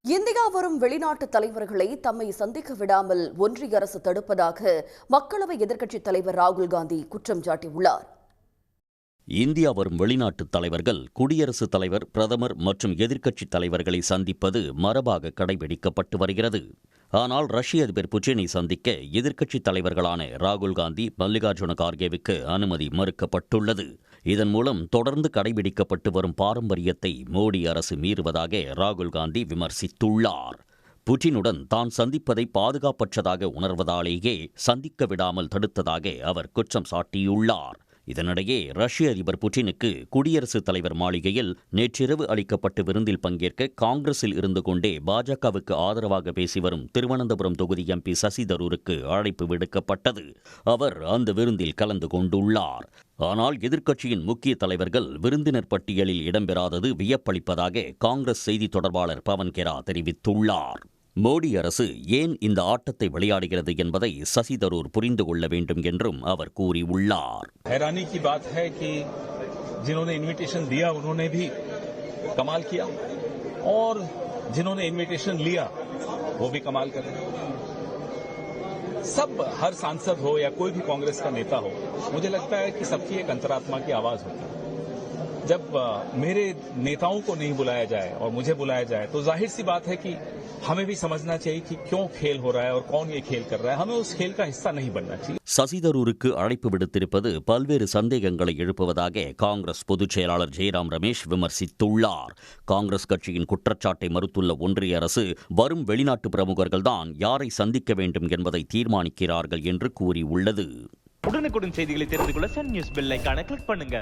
India வரும் வெளிநாட்டு தலைவர்களை தம்மை சந்திக்க விடாமல் ஒன்றிய அரசு தடுப்பதாக மக்களவை எதிர்க்கட்சித் தலைவர் ராகுல் காந்தி குற்றம் சாட்டியுள்ளார். இந்தியா வரும் வெளிநாட்டு தலைவர்கள் குடியரசுத் தலைவர், பிரதமர் மற்றும் எதிர்க்கட்சித் தலைவர்களை சந்திப்பது மரபாக கடைபிடிக்கப்பட்டு வருகிறது. ஆனால் ரஷ்ய அதிபர் புட்டினை சந்திக்க எதிர்க்கட்சித் தலைவர்களான ராகுல் காந்தி, மல்லிகார்ஜுன கார்கேவுக்கு அனுமதி மறுக்கப்பட்டுள்ளது. இதன் மூலம் தொடர்ந்து கடைபிடிக்கப்பட்டு வரும் பாரம்பரியத்தை மோடி அரசு மீறுவதாக ராகுல் காந்தி விமர்சித்துள்ளார். புட்டினுடன் தான் சந்திப்பதை பாதுகாப்பற்றதாக உணர்வதாலேயே சந்திக்க விடாமல் தடுத்ததாக அவர் குற்றம் சாட்டியுள்ளார். இதனிடையே ரஷ்ய அதிபர் புட்டினுக்கு குடியரசுத் தலைவர் மாளிகையில் நேற்றிரவு அளிக்கப்பட்ட விருந்தில் பங்கேற்க காங்கிரஸில் இருந்து கொண்டே பாஜகவுக்கு ஆதரவாக பேசி வரும் திருவனந்தபுரம் தொகுதி எம்பி சசி தரூருக்கு அழைப்பு விடுக்கப்பட்டது. அவர் அந்த விருந்தில் கலந்து கொண்டுள்ளார். ஆனால் எதிர்க்கட்சியின் முக்கிய தலைவர்கள் விருந்தினர் பட்டியலில் இடம்பெறாதது வியப்பளிப்பதாக காங்கிரஸ் செய்தி தொடர்பாளர் பவன் கெரா தெரிவித்துள்ளார். மோடி அரசு ஏன் இந்த ஆட்டத்தை விளையாடுகிறது என்பதை சசி தரூர் புரிந்து கொள்ள வேண்டும் என்றும் அவர் கூறியுள்ளார். हैरानी की बात है कि जिन्होंने इनविटेशन दिया उन्होंने भी कमाल किया और जिन्होंने इनविटेशन लिया वो भी कमाल कर रहे हैं. सब हर सांसद हो या कोई भी कांग्रेस का नेता हो, मुझे लगता है कि सबकी एक अंतरात्मा की आवाज होती है. जब मेरे नेताओं को नहीं बुलाया जाए और मुझे बुलाया जाए तो जाहिर सी बात है कि हमें भी समझना चाहिए कि क्यों खेल हो रहा है और कौन ये खेल कर रहा है. हमें उस खेल का हिस्सा नहीं बनना चाहिए. சசி தரூருக்கு அழைப்பு விடுத்திருப்பது பல்வேறு சந்தேகங்களை எழுப்புவதாக காங்கிரஸ் பொதுச் செயலாளர் ஜெயராம் ரமேஷ் விமர்சித்துள்ளார். காங்கிரஸ் கட்சியின் குற்றச்சாட்டை மறுத்துள்ள ஒன்றிய அரசு வரும் வெளிநாட்டு பிரமுகர்கள்தான் யாரை சந்திக்க வேண்டும் என்பதை தீர்மானிக்கிறார்கள் என்று கூறியுள்ளது. உடனுக்குடன் செய்திகளை தெரிந்து கொள்ள சன் நியூஸ் பெல் ஐகானை கிளிக் பண்ணுங்க.